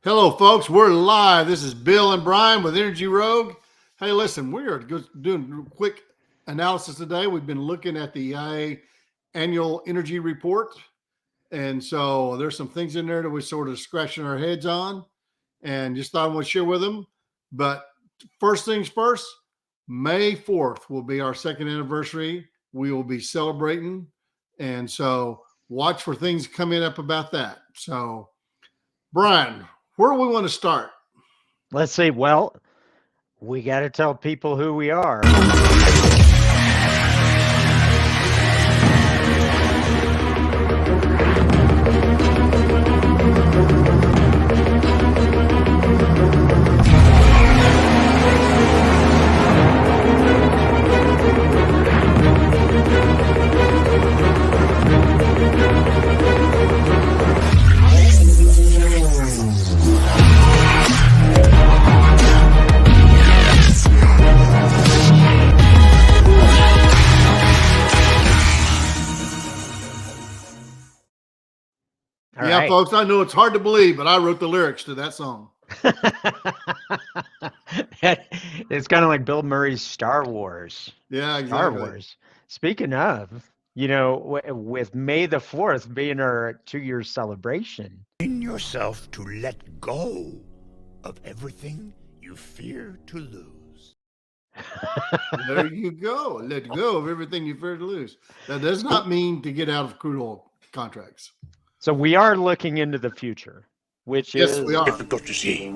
Hello, folks. We're live. This is Bill and Brian with Energy Rogue. Hey, listen, we are doing a quick analysis today. We've been looking at the EIA annual energy report. And so there's some things in there that we're sort of scratching our heads on and just thought I would share with them. But first things first, May 4th will be our second anniversary. We will be celebrating. And so watch for things coming up about that. So, Brian, where do we want to start? Let's see. Well, we got to tell people who we are. Yeah, folks, I know it's hard to believe, but I wrote the lyrics to that song. It's kind of like Bill Murray's Star Wars. Yeah, exactly. Star Wars. Speaking of, with May the 4th being our 2-year celebration. Train yourself to let go of everything you fear to lose. There you go. Let go of everything you fear to lose. That does not mean to get out of crude oil contracts. So we are looking into the future, which Yes, is we are. Difficult to see.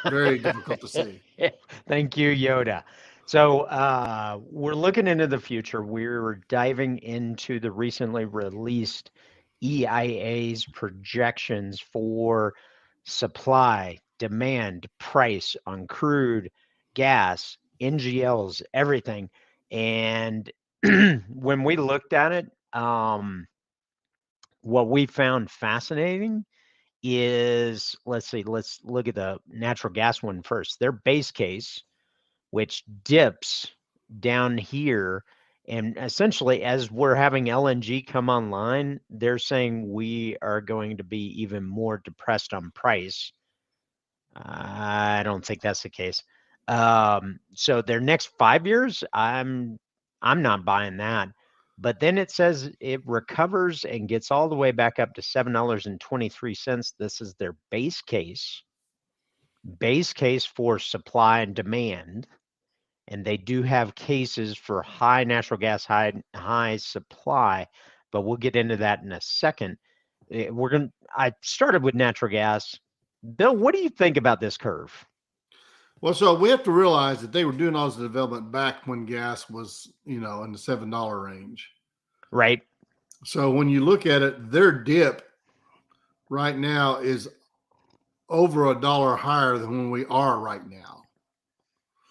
Very difficult to see. Thank you, Yoda. So we're looking into the future. We're diving into the recently released EIA's projections for supply, demand, price on crude, gas, NGLs, everything. And when we looked at it, what we found fascinating is, let's look at the natural gas one first. Their base case, which dips down here, and essentially as we're having LNG come online, they're saying we are going to be even more depressed on price. I don't think that's the case. So their next 5 years, I'm not buying that. But then it says it recovers and gets all the way back up to $7.23. This is their base case for supply and demand. And they do have cases for high natural gas, high supply, but we'll get into that in a second. I started with natural gas. Bill, what do you think about this curve? Well, so we have to realize that they were doing all this development back when gas was, in the $7 range. Right. So when you look at it, their dip right now is over $1 higher than when we are right now.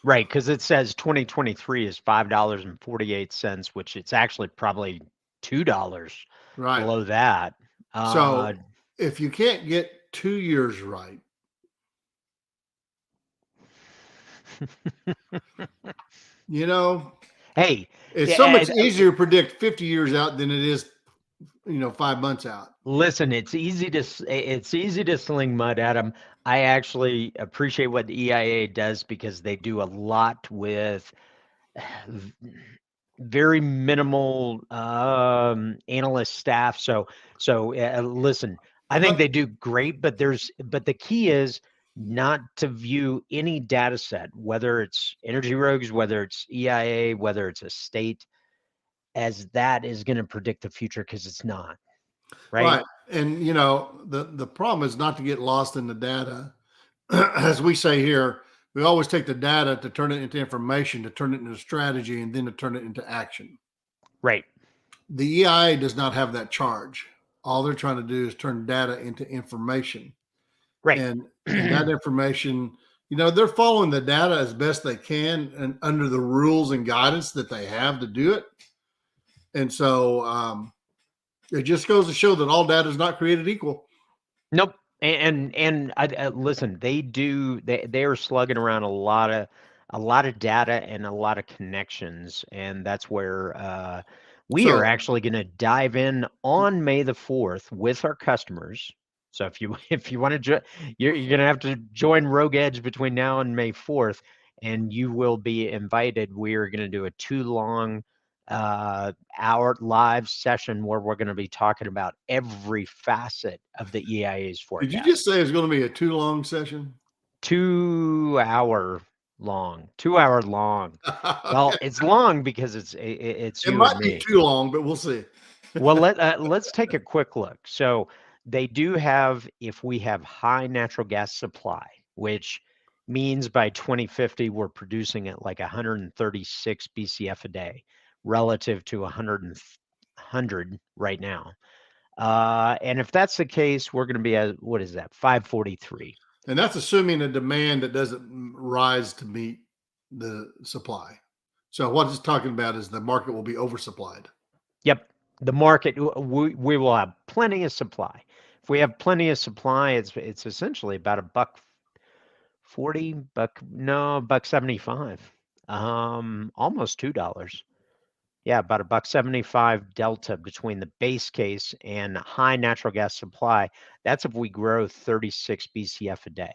Right, because it says 2023 is $5.48, which it's actually probably $2 below that. So if you can't get 2 years right, hey, it's so much easier to predict 50 years out than it is, 5 months out. Listen, it's easy to sling mud at them. I actually appreciate what the EIA does because they do a lot with very minimal analyst staff. So listen, I think they do great, but the key is not to view any data set, whether it's Energy Rogues, whether it's EIA, whether it's a state, as that is going to predict the future, because it's not. Right. And the problem is not to get lost in the data. As we say here, we always take the data to turn it into information, to turn it into strategy, and then to turn it into action. Right. The EIA does not have that charge. All they're trying to do is turn data into information. Right. And that information, they're following the data as best they can and under the rules and guidance that they have to do it. And so it just goes to show that all data is not created equal. Nope. And I listen, they are slugging around a lot of data and a lot of connections, and that's where we are actually going to dive in on May the 4th with our customers So if you want to, you're going to have to join Rogue Edge between now and May 4th, and you will be invited. We are going to do a 2 long hour live session where we're going to be talking about every facet of the EIA's forecast. Did you just say it's going to be a 2 long session? 2 hour long. 2 hour long. Well, it's long because it's It you might and be me. too long, but we'll see. Well, let's take a quick look. So they do have, if we have high natural gas supply, which means by 2050 we're producing at like 136 BCF a day relative to 100 right now. And if that's the case, we're going to be at, what is that, 543. And that's assuming a demand that doesn't rise to meet the supply. So what it's talking about is the market will be oversupplied. Yep. The market, we will have plenty of supply. If we have plenty of supply, it's essentially about $1.40, $1.75, almost $2. Yeah, about $1.75 delta between the base case and high natural gas supply. That's if we grow 36 BCF a day.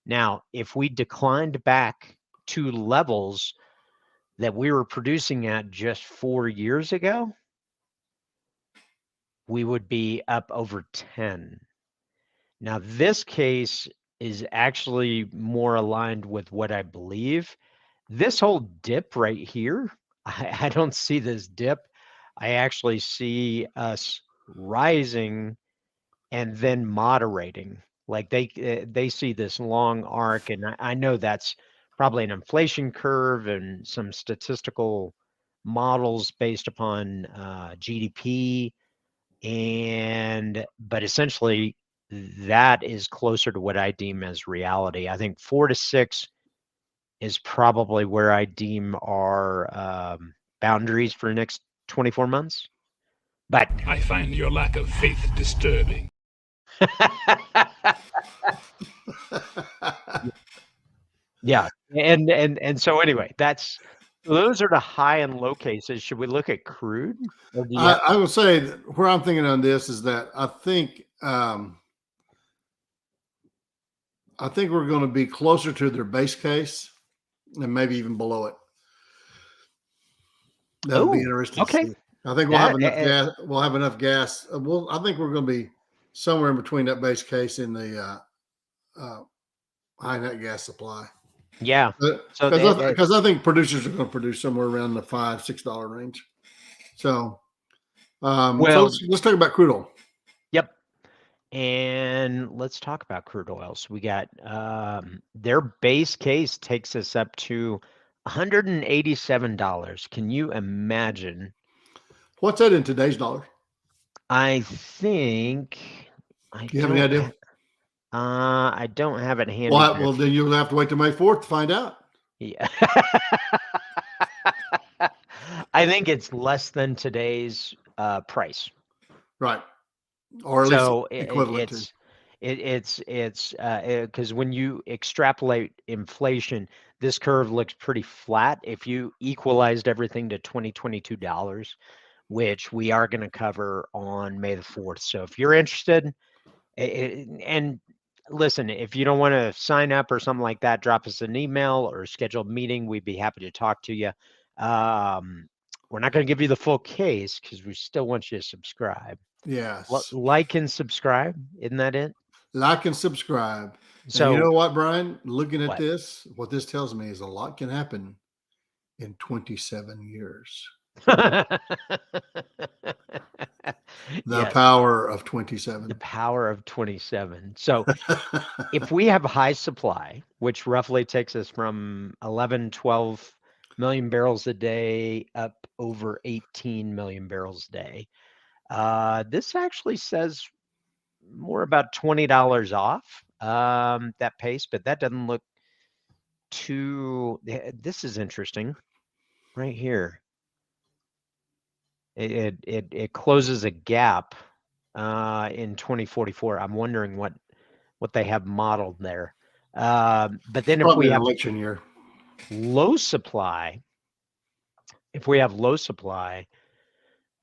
Now, if we declined back to levels that we were producing at just 4 years ago, we would be up over 10. Now, this case is actually more aligned with what I believe. This whole dip right here, I don't see this dip. I actually see us rising and then moderating. Like they see this long arc, and I know that's probably an inflation curve and some statistical models based upon GDP, but essentially that is closer to what I deem as reality. I think 4 to 6 is probably where I deem our boundaries for the next 24 months. But I find your lack of faith disturbing. yeah, and so anyway, those are the high and low cases. Should we look at crude? Or do you I will say that where I'm thinking on this is that I think we're going to be closer to their base case and maybe even below it. That'll be interesting. Okay. To see. I think we'll have enough gas. We'll have enough gas. I think we're going to be somewhere in between that base case and the high net gas supply. Yeah. Because I think producers are going to produce somewhere around the $5-6 range. So, so let's talk about crude oil. Yep. And let's talk about crude oil. So we got their base case takes us up to $187. Can you imagine? What's that in today's dollar? I think. Do you have any idea? I don't have it handy. Well, then you'll have to wait till May 4th to find out. Yeah. I think it's less than today's price. Right. Or at least equivalent to. It's because when you extrapolate inflation, this curve looks pretty flat. If you equalized everything to $2022, which we are going to cover on May the 4th. So if you're interested, and listen, if you don't want to sign up or something like that, drop us an email or schedule a meeting. We'd be happy to talk to you. We're not going to give you the full case because we still want you to subscribe. Yes. Like and subscribe. Isn't that it? Like and subscribe. So and you know what, Brian? Looking at this, what this tells me is a lot can happen in 27 years. The power of 27. The power of 27. So if we have high supply, which roughly takes us from 11, 12 million barrels a day up over 18 million barrels a day, this actually says more about $20 off that pace, but that doesn't look too. This is interesting right here. It closes a gap in 2044. I'm wondering what they have modeled there. But then if we have election year, low supply,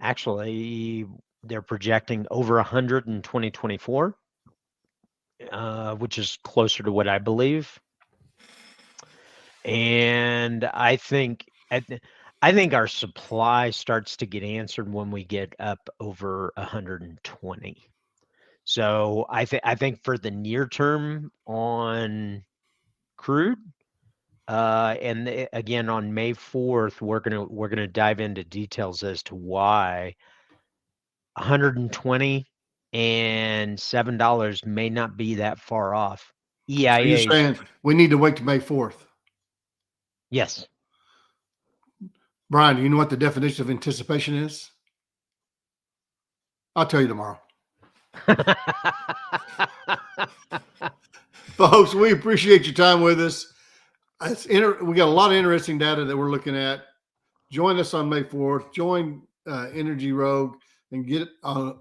actually they're projecting over 100 in 2024 which is closer to what I believe. And I think our supply starts to get answered when we get up over 120. So I think for the near term on crude, and again on May 4th, we're gonna dive into details as to why 120 and $7 may not be that far off. So you're EIA, saying we need to wait to May 4th. yes. Brian, do you know what the definition of anticipation is? I'll tell you tomorrow. Folks, we appreciate your time with us. We got a lot of interesting data that we're looking at. Join us on May 4th. Join Energy Rogue and get an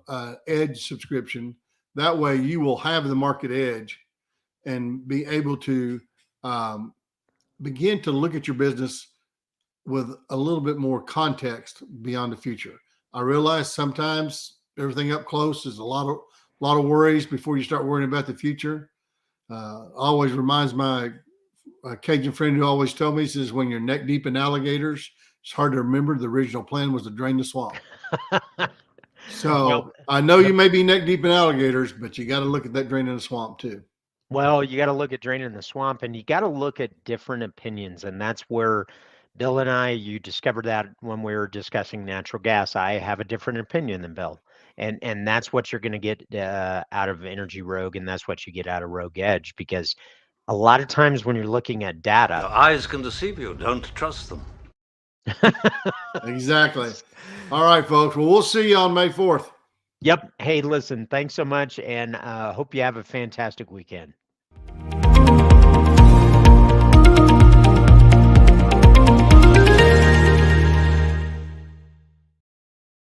Edge subscription. That way you will have the market edge and be able to begin to look at your business with a little bit more context beyond the future. I realize sometimes everything up close is a lot of worries before you start worrying about the future. Always reminds my Cajun friend who always told me, he says, when you're neck deep in alligators, it's hard to remember the original plan was to drain the swamp. So Well, I know you may be neck deep in alligators, but you got to look at that draining the swamp too. well, you got to look at draining the swamp, and you got to look at different opinions, and that's where Bill and I, you discovered that when we were discussing natural gas. I have a different opinion than Bill, and that's what you're going to get out of Energy Rogue, and that's what you get out of Rogue Edge, because a lot of times when you're looking at Your data, eyes can deceive you. Don't trust them. Exactly. All right, folks. Well, we'll see you on May 4th. Yep. Hey, listen, thanks so much, and hope you have a fantastic weekend.